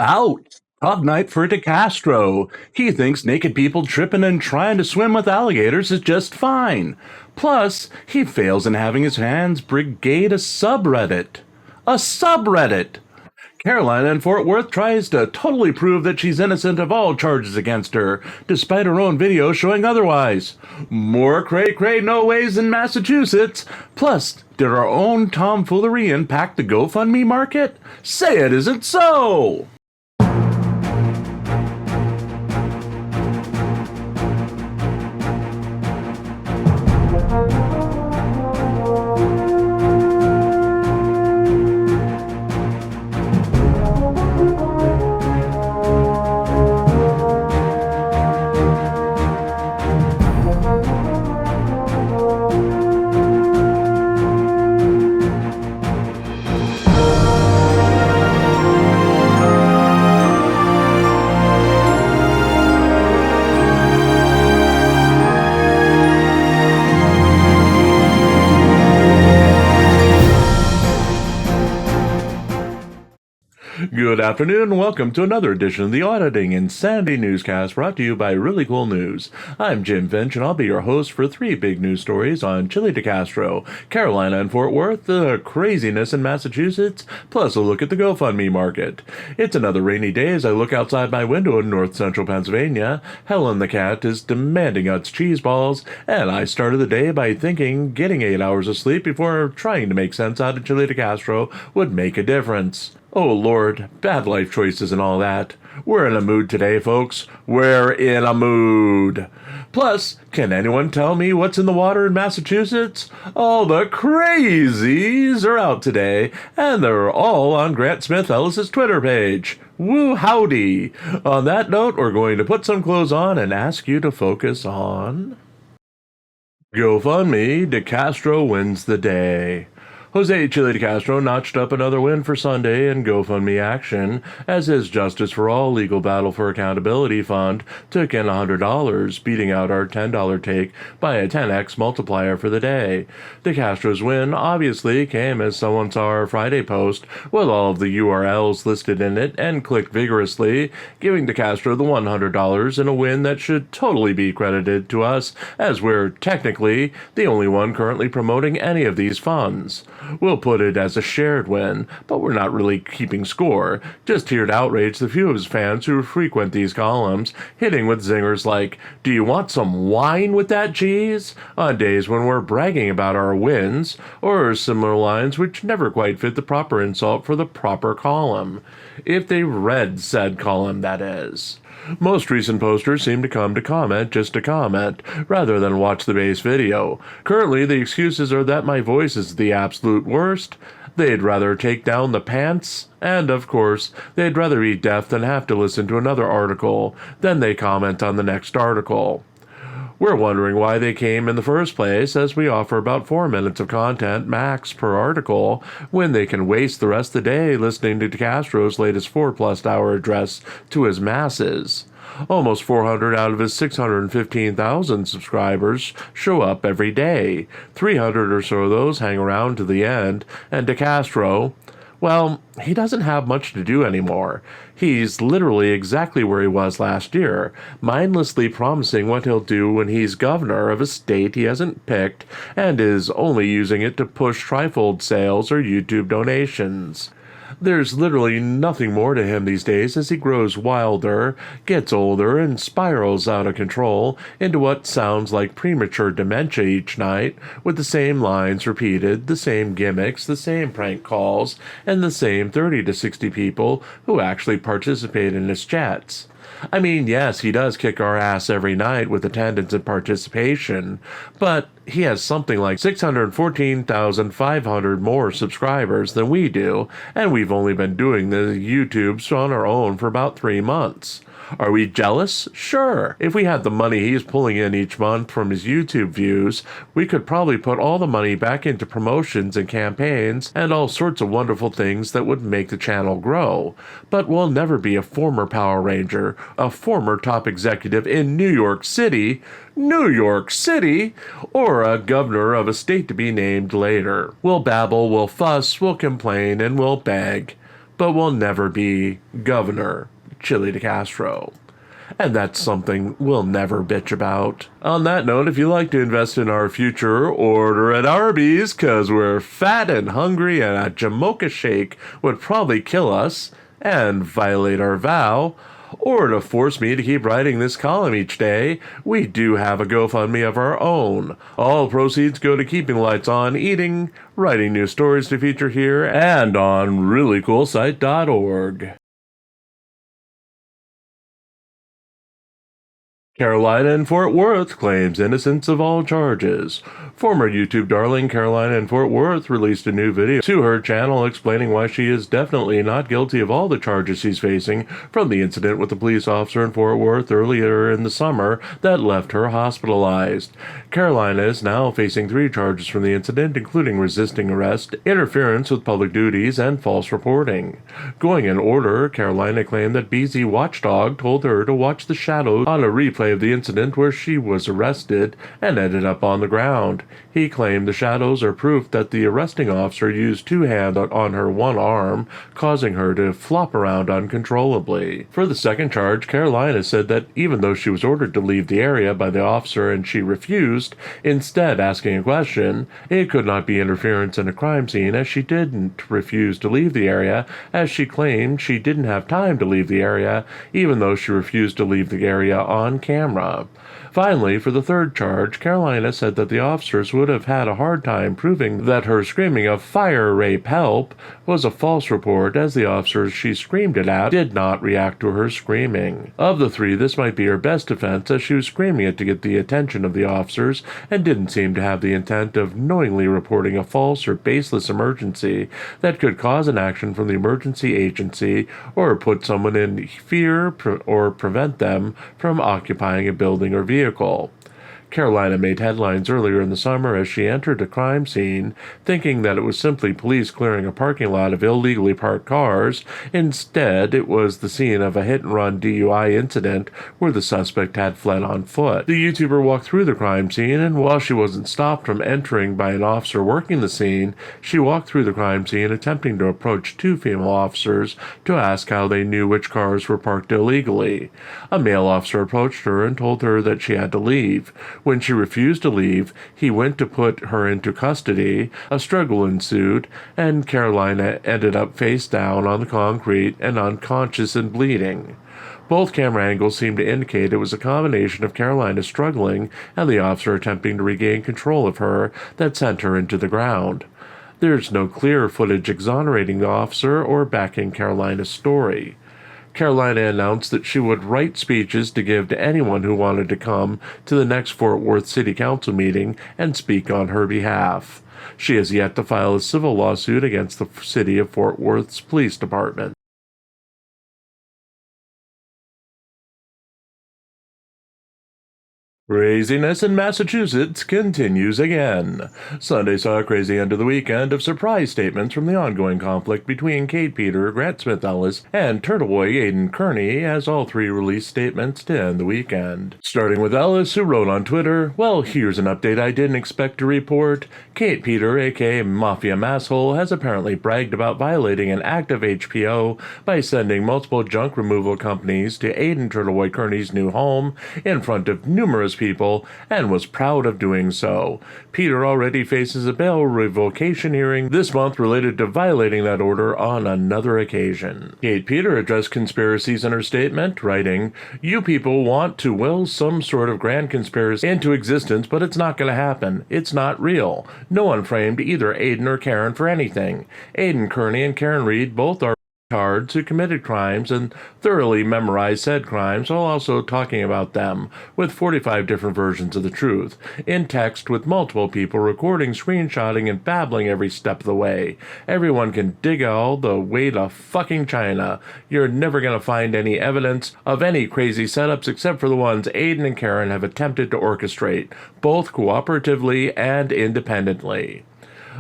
Out! Tough night for DeCastro. He thinks naked people tripping and trying to swim with alligators is just fine. Plus, he fails in having his hands brigade a subreddit. A subreddit! Carolina in Fort Worth tries to totally prove that she's innocent of all charges against her, despite her own video showing otherwise. More cray-cray no ways in Massachusetts. Plus, did our own tomfoolery impact the GoFundMe market? Say it isn't so! Good afternoon and welcome to another edition of the Auditing Insanity Newscast brought to you by ReallyCoolNews. I'm Jim Finch and I'll be your host for three big news stories on Chille DeCastro, Carolina and Fort Worth, the craziness in Massachusetts, plus a look at the GoFundMe market. It's another rainy day as I look outside my window in north central Pennsylvania. Helen the cat is demanding Utz cheese balls, and I started the day by thinking getting 8 hours of sleep before trying to make sense out of Chille DeCastro would make a difference. Oh Lord, bad life choices and all that. We're in a mood today, folks. We're in a mood. Plus, can anyone tell me what's in the water in Massachusetts? All the crazies are out today, and they're all on Grant Smith Ellis's Twitter page. Woo howdy. On that note, we're going to put some clothes on and ask you to focus on GoFundMe. DeCastro wins the day. Jose Chille DeCastro notched up another win for Sunday in GoFundMe action as his Justice for All Legal Battle for Accountability Fund took in $100, beating out our $10 take by a 10x multiplier for the day. DeCastro's win obviously came as someone saw our Friday post with all of the URLs listed in it and clicked vigorously, giving DeCastro the $100 in a win that should totally be credited to us as we're technically the only one currently promoting any of these funds. We'll put it as a shared win, but we're not really keeping score, just here to outrage the few of his fans who frequent these columns, hitting with zingers like, "Do you want some wine with that cheese?" on days when we're bragging about our wins, or similar lines which never quite fit the proper insult for the proper column. If they read said column, that is. Most recent posters seem to come to comment just to comment, rather than watch the base video. Currently, the excuses are that my voice is the absolute worst, they'd rather take down the pants, and, of course, they'd rather be deaf than have to listen to another article. Then they comment on the next article. We're wondering why they came in the first place, as we offer about 4 minutes of content max per article, when they can waste the rest of the day listening to DeCastro's latest 4+ hour address to his masses. Almost 400 out of his 615,000 subscribers show up every day. 300 or so of those hang around to the end, and DeCastro, well, he doesn't have much to do anymore. He's literally exactly where he was last year, mindlessly promising what he'll do when he's governor of a state he hasn't picked and is only using it to push trifold sales or YouTube donations. There's literally nothing more to him these days as he grows wilder, gets older, and spirals out of control into what sounds like premature dementia each night, with the same lines repeated, the same gimmicks, the same prank calls, and the same 30 to 60 people who actually participate in his chats. I mean, yes, he does kick our ass every night with attendance and participation, but he has something like 614,500 more subscribers than we do, and we've only been doing the YouTubes on our own for about 3 months. Are we jealous? Sure. If we had the money he's pulling in each month from his YouTube views, we could probably put all the money back into promotions and campaigns and all sorts of wonderful things that would make the channel grow. But we'll never be a former Power Ranger, a former top executive in New York City, or a governor of a state to be named later. We'll babble, we'll fuss, we'll complain, and we'll beg. but will never be Governor Chille DeCastro. And that's something we'll never bitch about. On that note, if you like to invest in our future, order at Arby's, cause we're fat and hungry and a Jamocha shake would probably kill us and violate our vow. Or to force me to keep writing this column each day, we do have a GoFundMe of our own. All proceeds go to keeping the lights on, eating, writing new stories to feature here, and on ReallyCoolSite.org. Carolina in Fort Worth claims innocence of all charges. Former YouTube darling Carolina in Fort Worth released a new video to her channel explaining why she is definitely not guilty of all the charges she's facing from the incident with the police officer in Fort Worth earlier in the summer that left her hospitalized. Carolina is now facing 3 charges from the incident, including resisting arrest, interference with public duties, and false reporting. Going in order, Carolina claimed that BZ Watchdog told her to watch the shadows on a replay of the incident where she was arrested and ended up on the ground. He claimed the shadows are proof that the arresting officer used 2 hands on her one arm, causing her to flop around uncontrollably. For the second charge, Carolina said that even though she was ordered to leave the area by the officer and she refused, instead asking a question, it could not be interference in a crime scene as she didn't refuse to leave the area, as she claimed she didn't have time to leave the area, even though she refused to leave the area on camera. Finally, for the third charge, Carolina said that the officers would have had a hard time proving that her screaming of "fire, rape, help" was a false report, as the officers she screamed it at did not react to her screaming. Of the 3, this might be her best defense, as she was screaming it to get the attention of the officers and didn't seem to have the intent of knowingly reporting a false or baseless emergency that could cause an action from the emergency agency or put someone in fear or prevent them from occupying a building or vehicle. Carolina made headlines earlier in the summer as she entered a crime scene, thinking that it was simply police clearing a parking lot of illegally parked cars. Instead, it was the scene of a hit-and-run DUI incident where the suspect had fled on foot. The YouTuber walked through the crime scene, and while she wasn't stopped from entering by an officer working the scene, she walked through the crime scene attempting to approach 2 female officers to ask how they knew which cars were parked illegally. A male officer approached her and told her that she had to leave. When she refused to leave, he went to put her into custody. A struggle ensued, and Carolina ended up face down on the concrete and unconscious and bleeding. Both camera angles seemed to indicate it was a combination of Carolina struggling and the officer attempting to regain control of her that sent her into the ground. There's no clear footage exonerating the officer or backing Carolina's story. Carolina announced that she would write speeches to give to anyone who wanted to come to the next Fort Worth City Council meeting and speak on her behalf. She has yet to file a civil lawsuit against the city of Fort Worth's police department. Craziness in Massachusetts continues again. Sunday saw a crazy end of the weekend of surprise statements from the ongoing conflict between Kate Peter, Grant Smith Ellis, and Turtleboy Aidan Kearney, as all 3 released statements to end the weekend. Starting with Ellis, who wrote on Twitter, "Well, here's an update I didn't expect to report. Kate Peter, aka Mafia Masshole, has apparently bragged about violating an active HPO by sending multiple junk removal companies to Aidan Turtleboy Kearney's new home in front of numerous people and was proud of doing so. Peter already faces a bail revocation hearing this month related to violating that order on another occasion." Kate Peter addressed conspiracies in her statement, writing, "You people want to will some sort of grand conspiracy into existence, but it's not going to happen. It's not real. No one framed either Aidan or Karen for anything. Aidan Kearney and Karen Reed both are cards who committed crimes and thoroughly memorized said crimes while also talking about them, with 45 different versions of the truth, in text with multiple people recording, screenshotting, and babbling every step of the way. Everyone can dig all the way to fucking China. You're never going to find any evidence of any crazy setups except for the ones Aidan and Karen have attempted to orchestrate, both cooperatively and independently."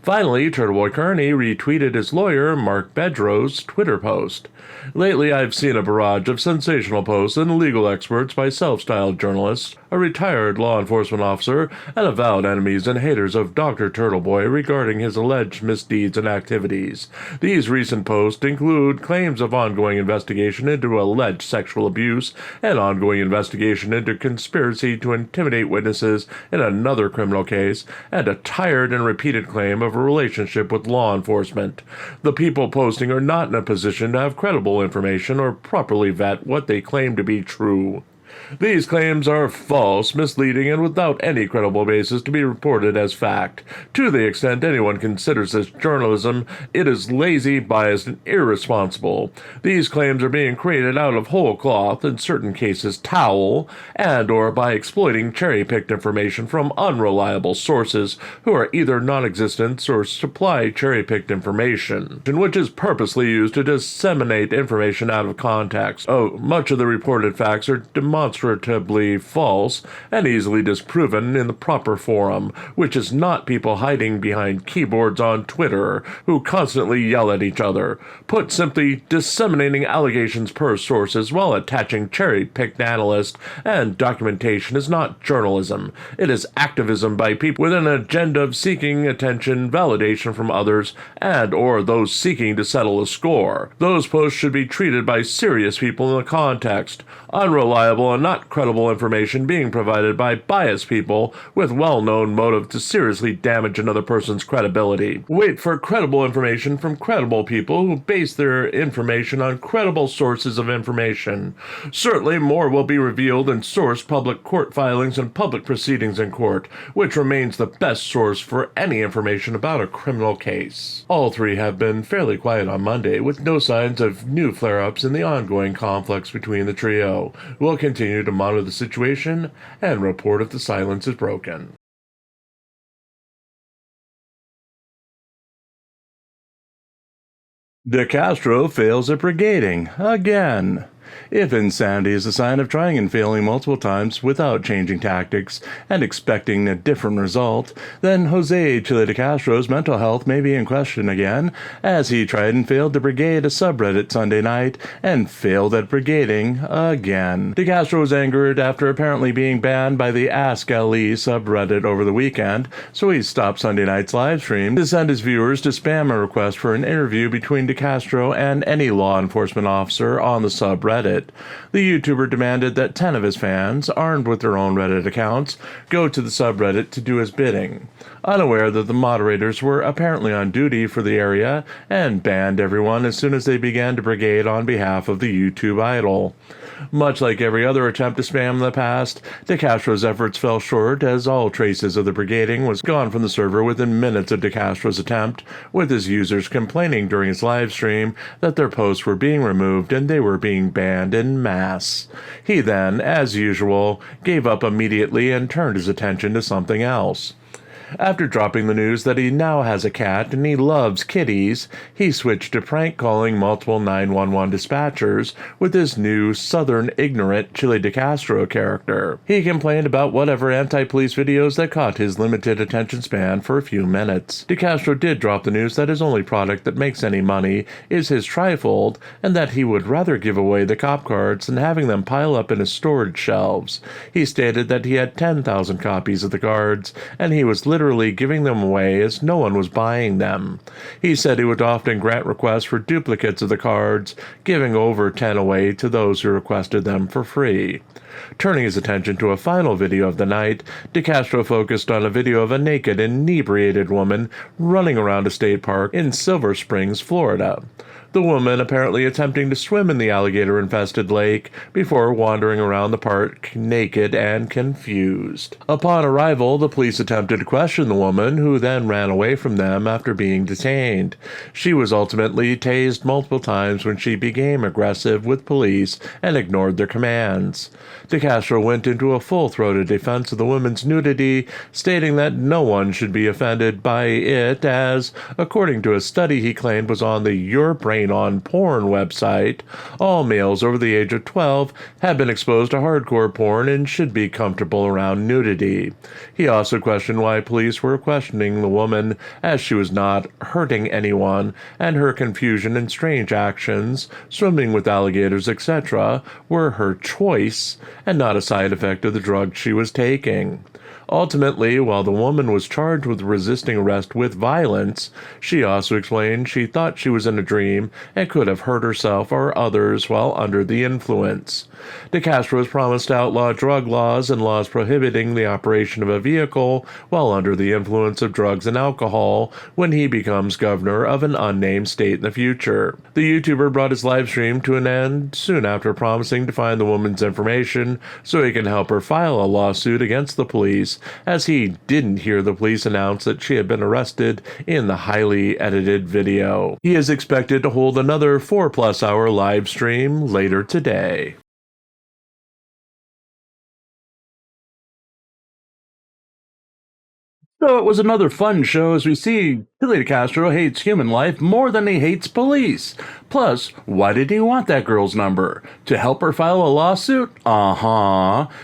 Finally, Turtleboy Kearney retweeted his lawyer, Mark Bedrow's Twitter post. "Lately, I've seen a barrage of sensational posts and legal experts by self-styled journalists a retired law enforcement officer, and avowed enemies and haters of Dr. Turtleboy regarding his alleged misdeeds and activities. These recent posts include claims of ongoing investigation into alleged sexual abuse and ongoing investigation into conspiracy to intimidate witnesses in another criminal case, and a tired and repeated claim of a relationship with law enforcement. The people posting are not in a position to have credible information or properly vet what they claim to be true. These claims are false, misleading, and without any credible basis to be reported as fact. To the extent anyone considers this journalism, it is lazy, biased, and irresponsible. These claims are being created out of whole cloth, in certain cases towel, and or by exploiting cherry-picked information from unreliable sources who are either non-existent or supply cherry-picked information, which is purposely used to disseminate information out of context. Much of the reported facts are demonstratively false and easily disproven in the proper forum, which is not people hiding behind keyboards on Twitter who constantly yell at each other. Put simply, disseminating allegations per sources while attaching cherry-picked analysts and documentation is not journalism. It is activism by people with an agenda of seeking attention, validation from others, and or those seeking to settle a score. Those posts should be treated by serious people in the context. Unreliable and not credible information being provided by biased people with well-known motive to seriously damage another person's credibility. Wait for credible information from credible people who base their information on credible sources of information. Certainly more will be revealed in source public court filings and public proceedings in court, which remains the best source for any information about a criminal case. All three have been fairly quiet on Monday, with no signs of new flare-ups in the ongoing conflicts between the trio. We'll continue to monitor the situation and report if the silence is broken. DeCastro fails at brigading again. If insanity is a sign of trying and failing multiple times without changing tactics and expecting a different result, then Chille DeCastro's mental health may be in question again, as he tried and failed to brigade a subreddit Sunday night and failed at brigading again. DeCastro was angered after apparently being banned by the Ask LE subreddit over the weekend, so he stopped Sunday night's live stream to send his viewers to spam a request for an interview between DeCastro and any law enforcement officer on the subreddit. The YouTuber demanded that 10 of his fans, armed with their own Reddit accounts, go to the subreddit to do his bidding, unaware that the moderators were apparently on duty for the area and banned everyone as soon as they began to brigade on behalf of the YouTube idol. Much like every other attempt to spam in the past, DeCastro's efforts fell short as all traces of the brigading was gone from the server within minutes of DeCastro's attempt, with his users complaining during his live stream that their posts were being removed and they were being banned en masse. He then, as usual, gave up immediately and turned his attention to something else. After dropping the news that he now has a cat and he loves kitties, he switched to prank calling multiple 911 dispatchers with his new southern ignorant Chille DeCastro character. He complained about whatever anti-police videos that caught his limited attention span for a few minutes. DeCastro did drop the news that his only product that makes any money is his trifold, and that he would rather give away the cop cards than having them pile up in his storage shelves. He stated that he had 10,000 copies of the cards, and he was literally giving them away as no one was buying them. He said he would often grant requests for duplicates of the cards, giving over 10 away to those who requested them for free. Turning his attention to a final video of the night, DeCastro focused on a video of a naked, inebriated woman running around a state park in Silver Springs, Florida. The woman apparently attempting to swim in the alligator-infested lake before wandering around the park naked and confused. Upon arrival, the police attempted to question the woman, who then ran away from them after being detained. She was ultimately tased multiple times when she became aggressive with police and ignored their commands. DeCastro went into a full-throated defense of the woman's nudity, stating that no one should be offended by it as, according to a study he claimed was on the Your Brain on porn website. All males over the age of 12 have been exposed to hardcore porn and should be comfortable around nudity. He also questioned why police were questioning the woman, as she was not hurting anyone, and her confusion and strange actions, swimming with alligators, etc., were her choice and not a side effect of the drug she was taking. Ultimately, while the woman was charged with resisting arrest with violence, she also explained she thought she was in a dream and could have hurt herself or others while under the influence. DeCastro has promised to outlaw drug laws and laws prohibiting the operation of a vehicle while under the influence of drugs and alcohol when he becomes governor of an unnamed state in the future. The YouTuber brought his live stream to an end soon after promising to find the woman's information so he can help her file a lawsuit against the police, as he didn't hear the police announce that she had been arrested in the highly edited video. He is expected to hold another 4+ hour live stream later today. So it was another fun show as we see Chille DeCastro hates human life more than he hates police. Plus, why did he want that girl's number? To help her file a lawsuit?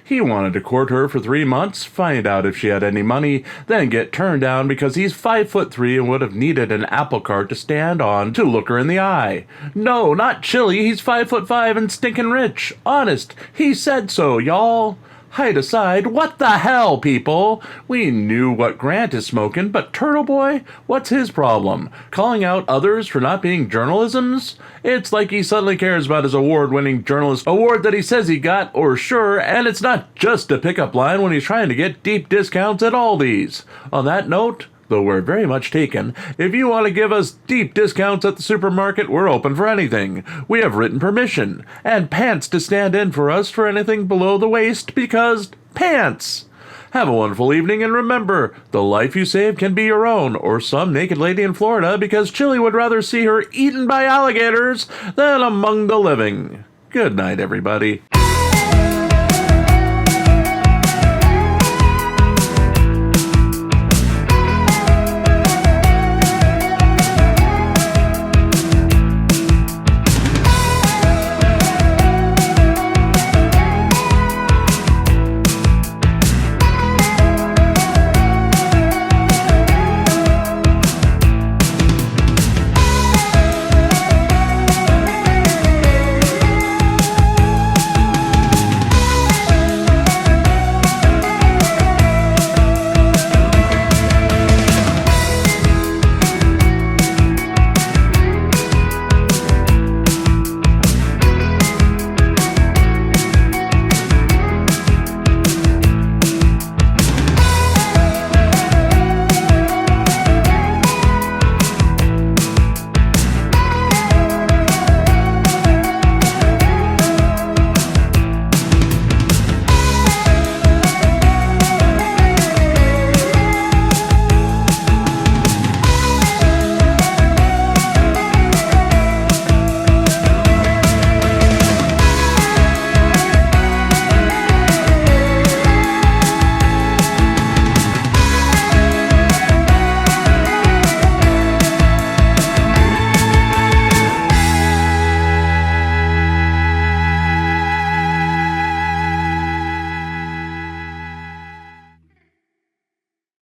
He wanted to court her for 3 months, find out if she had any money, then get turned down because he's 5'3" and would have needed an apple cart to stand on to look her in the eye. No, not Chille, he's 5'5" and stinking rich. Honest, he said so, y'all. Height aside, what the hell, people? We knew what Grant is smoking, but Turtle Boy? What's his problem? Calling out others for not being journalisms? It's like he suddenly cares about his award-winning journalist award that he says he got, or sure, and it's not just a pickup line when he's trying to get deep discounts at Aldi's. On that note, though we're very much taken, if you want to give us deep discounts at the supermarket, we're open for anything. We have written permission, and pants to stand in for us for anything below the waist, because pants! Have a wonderful evening, and remember, the life you save can be your own, or some naked lady in Florida, because Chille would rather see her eaten by alligators than among the living. Good night, everybody.